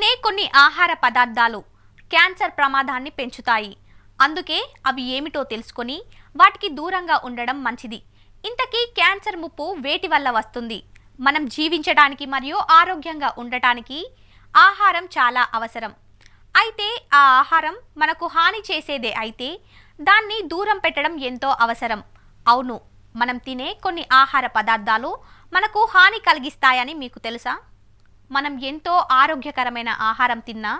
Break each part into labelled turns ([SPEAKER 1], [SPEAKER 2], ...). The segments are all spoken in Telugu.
[SPEAKER 1] తినే కొన్ని ఆహార పదార్థాలు క్యాన్సర్ ప్రమాదాన్ని పెంచుతాయి. అందుకే అవి ఏమిటో తెలుసుకొని వాటికి దూరంగా ఉండడం మంచిది. ఇంతకీ క్యాన్సర్ ముప్పు వేటి వల్ల వస్తుంది? మనం జీవించడానికి మరియు ఆరోగ్యంగా ఉండటానికి ఆహారం చాలా అవసరం. అయితే ఆ ఆహారం మనకు హాని చేసేదే అయితే దాన్ని దూరం పెట్టడం ఎంతో అవసరం. అవును, మనం తినే కొన్ని ఆహార పదార్థాలు మనకు హాని కలిగిస్తాయని మీకు తెలుసా? మనం ఎంతో ఆరోగ్యకరమైన ఆహారం తిన్నా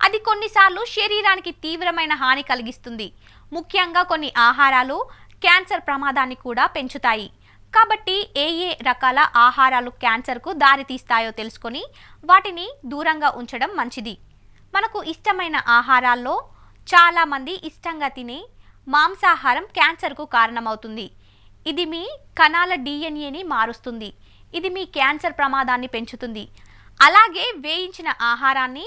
[SPEAKER 1] అది కొన్నిసార్లు శరీరానికి తీవ్రమైన హాని కలిగిస్తుంది. ముఖ్యంగా కొన్ని ఆహారాలు క్యాన్సర్ ప్రమాదాన్ని కూడా పెంచుతాయి. కాబట్టి ఏ రకాల ఆహారాలు క్యాన్సర్కు దారితీస్తాయో తెలుసుకొని వాటిని దూరంగా ఉంచడం మంచిది. మనకు ఇష్టమైన ఆహారాల్లో చాలామంది ఇష్టంగా తినే మాంసాహారం క్యాన్సర్కు కారణమవుతుంది. ఇది మీ కణాల డిఎన్ఏని మారుస్తుంది. ఇది మీ క్యాన్సర్ ప్రమాదాన్ని పెంచుతుంది. అలాగే వేయించిన ఆహారాన్ని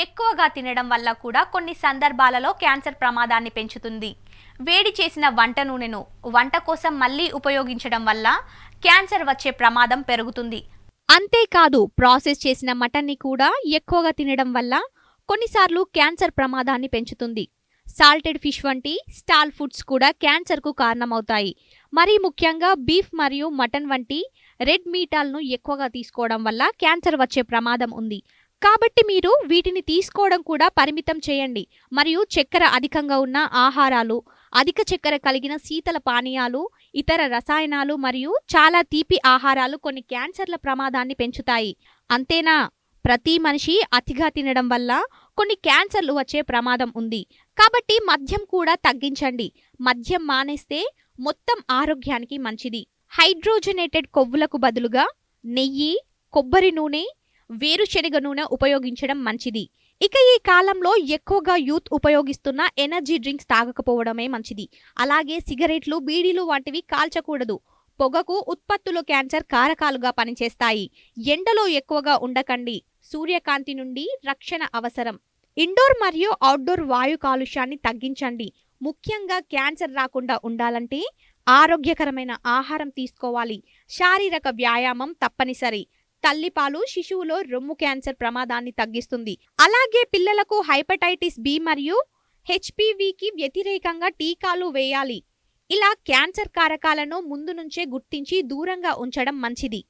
[SPEAKER 1] ఎక్కువగా తినడం వల్ల కూడా కొన్ని సందర్భాలలో క్యాన్సర్ ప్రమాదాన్ని పెంచుతుంది. వేడి చేసిన వంట నూనెను వంట కోసం మళ్ళీ ఉపయోగించడం వల్ల క్యాన్సర్ వచ్చే ప్రమాదం పెరుగుతుంది. అంతేకాదు, ప్రాసెస్ చేసిన మటన్ని కూడా ఎక్కువగా తినడం వల్ల కొన్నిసార్లు క్యాన్సర్ ప్రమాదాన్ని పెంచుతుంది. సాల్టెడ్ ఫిష్ వంటి స్టాల్ ఫుడ్స్ కూడా క్యాన్సర్కు కారణమవుతాయి. మరీ ముఖ్యంగా బీఫ్ మరియు మటన్ వంటి రెడ్ మీటాలను ఎక్కువగా తీసుకోవడం వల్ల క్యాన్సర్ వచ్చే ప్రమాదం ఉంది. కాబట్టి మీరు వీటిని తీసుకోవడం కూడా పరిమితం చేయండి. మరియు చక్కెర అధికంగా ఉన్న ఆహారాలు, అధిక చక్కెర కలిగిన శీతల పానీయాలు, ఇతర రసాయనాలు మరియు చాలా తీపి ఆహారాలు కొన్ని క్యాన్సర్ల ప్రమాదాన్ని పెంచుతాయి. అంతేనా, ప్రతి మనిషి అతిగా తినడం వల్ల కొన్ని క్యాన్సర్లు వచ్చే ప్రమాదం ఉంది. కాబట్టి మద్యం కూడా తగ్గించండి. మద్యం మానేస్తే మొత్తం ఆరోగ్యానికి మంచిది. హైడ్రోజనేటెడ్ కొవ్వులకు బదులుగా నెయ్యి, కొబ్బరి నూనె, వేరుశెనగ నూనె ఉపయోగించడం మంచిది. ఇక ఈ కాలంలో ఎక్కువగా యూత్ ఉపయోగిస్తున్న ఎనర్జీ డ్రింక్స్ తాగకపోవడమే మంచిది. అలాగే సిగరెట్లు, బీడీలు వంటివి కాల్చకూడదు. పొగకు ఉత్పత్తులు క్యాన్సర్ కారకాలుగా పనిచేస్తాయి. ఎండలో ఎక్కువగా ఉండకండి. సూర్యకాంతి నుండి రక్షణ అవసరం. ఇండోర్ మరియు అవుట్డోర్ వాయు కాలుష్యాన్ని తగ్గించండి. ముఖ్యంగా క్యాన్సర్ రాకుండా ఉండాలంటే ఆరోగ్యకరమైన ఆహారం తీసుకోవాలి. శారీరక వ్యాయామం తప్పనిసరి. తల్లిపాలు శిశువులో రొమ్ము క్యాన్సర్ ప్రమాదాన్ని తగ్గిస్తుంది. అలాగే పిల్లలకు హెపటైటిస్ బి మరియు హెచ్పివికి వ్యతిరేకంగా టీకాలు వేయాలి. ఇలా క్యాన్సర్ కారకాలను ముందు నుంచే గుర్తించి దూరంగా ఉంచడం మంచిది.